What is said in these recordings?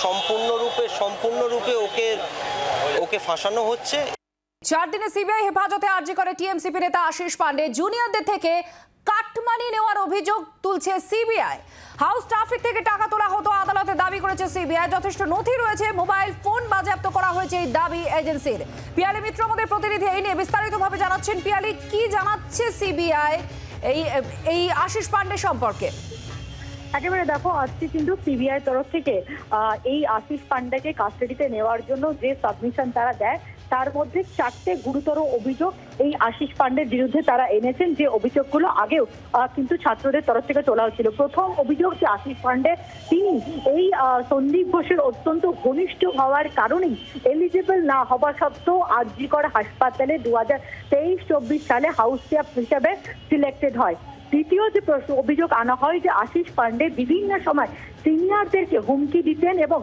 সম্পূর্ণরূপে ওকে ফাঁসানো হচ্ছে। 4 দিনে সিবিআই হেফাজতে আরজি করে টিএমসিপি নেতা আশিস পান্ডে। জুনিয়রদের থেকে কাটমানি নেওয়ার অভিযোগ তুলছে সিবিআই। হাউস ট্রাফিক থেকে টাকা তোলা হতো আদালতে দাবি করেছে সিবিআই। যথেষ্ট নথি রয়েছে, মোবাইল ফোন বাজেয়াপ্ত করা হয়েছে এই দাবি এজেন্সির। পিয়ালি মিত্র আমাদের প্রতিনিধি, এই নিয়ে বিস্তারিতভাবে জানাচ্ছেন। পিয়ালি, কি জানাচ্ছে সিবিআই এই আশিস পান্ডে সম্পর্কে? একেবারে দেখো, আজকে কিন্তু সিবিআই তরফ থেকে এই আশিস পান্ডেকে কাস্টাডিতে নেওয়ার জন্য যে সাবমিশন তারা দেয়, তার মধ্যে 4টে গুরুতর অভিযোগ এই আশিস পান্ডের বিরুদ্ধে তারা এনেছেন, যে অভিযোগগুলো আগেও কিন্তু ছাত্রদের তরফ থেকে তোলা হয়েছিল। প্রথম অভিযোগ যে আশিস পান্ডে তিনি এই সন্দীপ ঘোষের অত্যন্ত ঘনিষ্ঠ হওয়ার কারণেই এলিজিবল না হওয়া সত্ত্বেও আরজি কর হাসপাতালে 2023-24 সালে হাউস স্টাফ হিসাবে সিলেক্টেড হয়। দ্বিতীয় যে অভিযোগ আনা হয় যে আশিস পান্ডে বিভিন্ন সময় সিনিয়রদেরকে হুমকি দিতেন এবং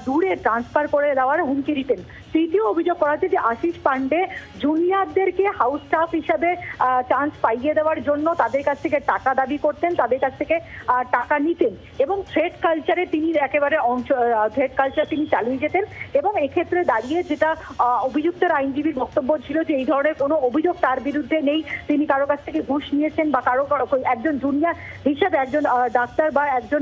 দূরে ট্রান্সফার করে দেওয়ার হুমকি দিতেন। তৃতীয় অভিযোগ করা হচ্ছে যে আশিস পান্ডে জুনিয়রদেরকে হাউস স্টাফ হিসাবে চান্স পাইয়ে দেওয়ার জন্য তাদের কাছ থেকে টাকা দাবি করতেন, তাদের কাছ থেকে টাকা নিতেন এবং থ্রেট কালচারে তিনি একেবারে থ্রেট কালচার তিনি চালিয়ে যেতেন। এবং এক্ষেত্রে দাঁড়িয়ে যেটা অভিযুক্তের আইনজীবীর বক্তব্য ছিল যে এই ধরনের কোনো অভিযোগ তার বিরুদ্ধে নেই, তিনি কারো কাছ থেকে ঘুষ নিয়েছেন বা একজন জুনিয়র হিসাবে একজন ডাক্তার বা একজন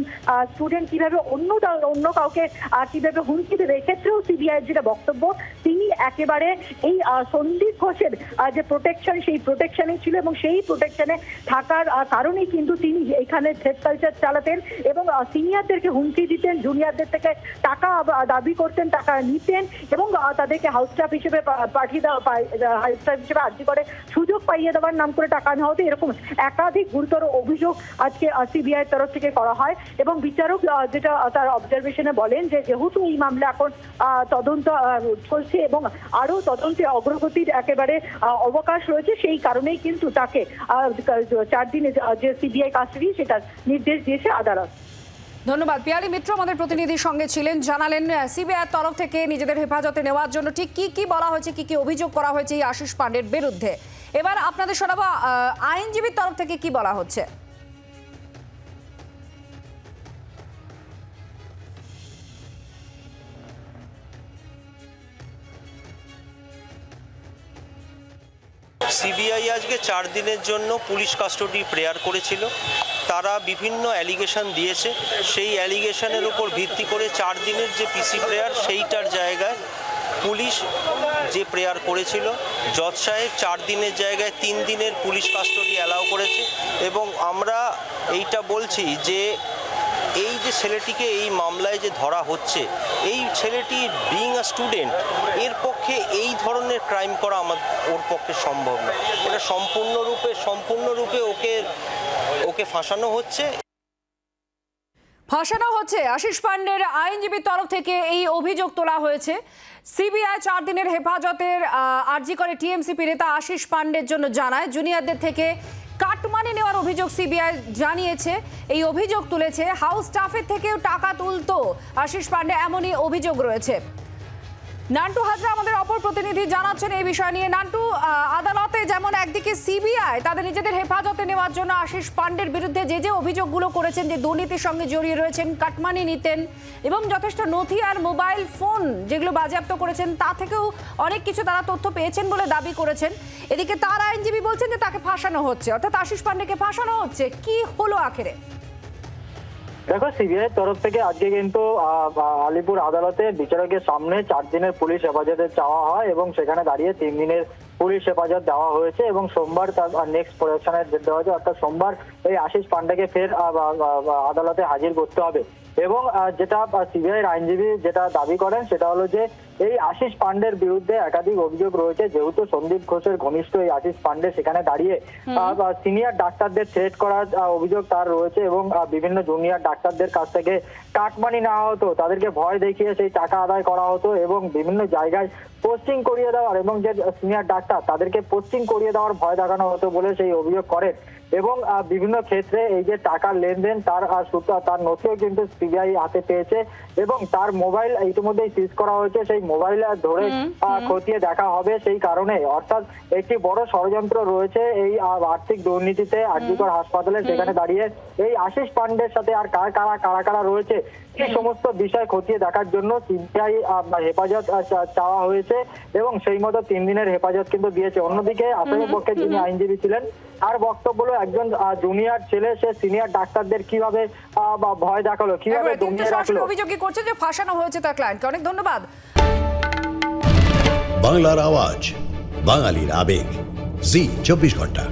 স্টুডেন্ট কিভাবে অন্য কাউকে কিভাবে হুমকি দেবে, এক্ষেত্রেও সিবিআই যেটা বক্তব্য, তিনি একেবারে এই সন্দীপ ঘোষের যে প্রোটেকশন, সেই প্রোটেকশনে ছিল এবং সেই প্রোটেকশনে থাকার কারণেই কিন্তু তিনি এখানে থ্রেট কালচার চালাতেন এবং সিনিয়রদেরকে হুমকি দিতেন, জুনিয়রদের থেকে টাকা দাবি করতেন, টাকা নিতেন এবং তাদেরকে হাউস স্টাফ হিসেবে পাঠিয়ে দেওয়া, হাউস স্টাফ হিসেবে আরজি করে সুযোগ পাইয়ে দেওয়ার নাম করে টাকা নেওয়া হতো। এরকম একাধিক গুরুতর অভিযোগ আজকে সিবিআই তরফ থেকে করা হয় এবং বিচারক যেটা তার অবজারভেশনে বলেন যে যেহেতু এই মামলা এখন তদন্ত চলছে এবং আরো তদন্তে অগ্রগতির একেবারে অবকাশ রয়েছে, সেই কারণেই কিন্তু তাকে 4 দিনে যে সিবিআই কাস্টাডি সেটা নির্দেশ দিয়েছে আদালত। ধন্যবাদ। পিয়ালি মিত্র আমাদের প্রতিনিধির সঙ্গে ছিলেন, জানালেন সিবিআই তরফ থেকে নিজেদের হেফাজতে নেওয়ার জন্য ঠিক কি বলা হয়েছে, কি অভিযোগ করা হয়েছে এই আশিস পান্ডের বিরুদ্ধে। এবার আপনাদের শোনাবো আইনজীবীর তরফ থেকে কি বলা হচ্ছে। সিবিআই আজকে 4 দিনের জন্য পুলিশ কাস্টডি প্রেয়ার করেছিল। তারা বিভিন্ন অ্যালিগেশন দিয়েছে, সেই অ্যালিগেশনের উপর ভিত্তি করে 4 দিনের যে পিসি প্রেয়ার, সেইটার জায়গায় পুলিশ যে প্রেয়ার করেছিল, জজ সাহেব 4 দিনের জায়গায় 3 দিনের পুলিশ কাস্টডি অ্যালাউ করেছে। এবং আমরা এইটা বলছি যে এই যে ছেলেটিকে এই মামলায় যে ধরা হচ্ছে, এই ছেলেটি বিইং আ স্টুডেন্ট, এর পক্ষে এই ধরনের ক্রাইম করা ওর পক্ষে সম্ভব না। এটা সম্পূর্ণরূপে ওকে ফাঁসানো হচ্ছে। আশিস পান্ডের আইনজীবীর তরফ থেকে এই অভিযোগ তোলা হয়েছে। সিবিআই 4 দিনের হেফাজতের আরজি করে টিএমসিপি নেতা আশিস পান্ডের জন্য জানায়। জুনিয়রদের থেকে কাটমানি নেওয়ার অভিযোগ সিবিআই জানিয়েছে, এই অভিযোগ তুলেছে। হাউস স্টাফের থেকেও টাকা তুলতো আশিস পান্ডে, এমনই অভিযোগ রয়েছে। নান্টু হাজরা আমাদের অপর প্রতিনিধি জানাচ্ছেন এই বিষয় নিয়ে। নান্টু, আদালতে যেমন একদিকে সিবিআই তাদের নিজেদের হেফাজতে নেওয়ার জন্য আশিস পান্ডের বিরুদ্ধে যে অভিযোগগুলো করেছেন, যে দুর্নীতির সঙ্গে জড়িয়ে রয়েছেন, কাটমানি নিতেন এবং যথেষ্ট নথি আর মোবাইল ফোন যেগুলো বাজেয়াপ্ত করেছেন, তা থেকেও অনেক কিছু তারা তথ্য পেয়েছেন বলে দাবি করেছেন। এদিকে তার আইনজীবী বলছেন যে তাকে ফাঁসানো হচ্ছে, অর্থাৎ আশিস পান্ডেকে ফাঁসানো হচ্ছে। কি হলো আখেরে? দেখো, সিবিআই তরফ থেকে আজকে কিন্তু আলিপুর আদালতে বিচারকের সামনে 4 দিনের পুলিশ হেফাজতে চাওয়া হয় এবং সেখানে দাঁড়িয়ে 3 দিনের পুলিশ হেফাজত দেওয়া হয়েছে এবং সোমবার তার নেক্সট প্রোডাকশনের ডেট দেওয়া হয়েছে, অর্থাৎ সোমবার এই আশিস পান্ডেকে ফের আদালতে হাজির করতে হবে। এবং যেটা সিবিআইয়ের আইনজীবী যেটা দাবি করেন সেটা হলো যে এই আশিস পান্ডের বিরুদ্ধে একাধিক অভিযোগ রয়েছে। যেহেতু সন্দীপ ঘোষের ঘনিষ্ঠ এই আশিস পান্ডে সেখানে দাঁড়িয়ে সিনিয়র ডাক্তারদের থ্রেট করার অভিযোগ তার রয়েছে এবং বিভিন্ন জুনিয়র ডাক্তারদের কাছ থেকে কাটমানি নেওয়া হতো, তাদেরকে ভয় দেখিয়ে সেই টাকা আদায় করা হতো এবং বিভিন্ন জায়গায় পোস্টিং করিয়ে দেওয়ার এবং যে সিনিয়র ডাক্তার তাদেরকে পোস্টিং করিয়ে দেওয়ার ভয় দেখানো হতো বলে সেই অভিযোগ করেন। এবং বিভিন্ন ক্ষেত্রে এই যে টাকার লেনদেন তার নথিও কিন্তু সিবিআই হাতে পেয়েছে এবং তার মোবাইল ইতিমধ্যেই সিজ করা হয়েছে। সেই মোবাইল ধরে খতিয়ে দেখা হবে। সেই কারণে অর্থাৎ একটি বড় ষড়যন্ত্র রয়েছে এই আর্থিক দুর্নীতিতে আরজি কর হাসপাতালে, সেখানে দাঁড়িয়ে এই আশিস পান্ডের সাথে আর কারা রয়েছে এই সমস্ত বিষয় খতিয়ে দেখার জন্য সিবিআই হেফাজত চাওয়া হয়েছে এবং সেই মতো 3 দিনের হেফাজত কিন্তু দিয়েছে। অন্যদিকে আসামির পক্ষে যিনি আইনজীবী ছিলেন তার বক্তব্য হলো একজন জুনিয়র ছেলে সে সিনিয়র ডাক্তারদের কিভাবে ভয় দেখালো, কিভাবে দমিয়ে রাখলো। অভিযোগ কি করছে যে ফাঁসানো হয়েছে তার ক্লায়েন্টকে। অনেক ধন্যবাদ। বাংলার আওয়াজ, বাঙালির আবেগ, জি 24 ঘন্টা।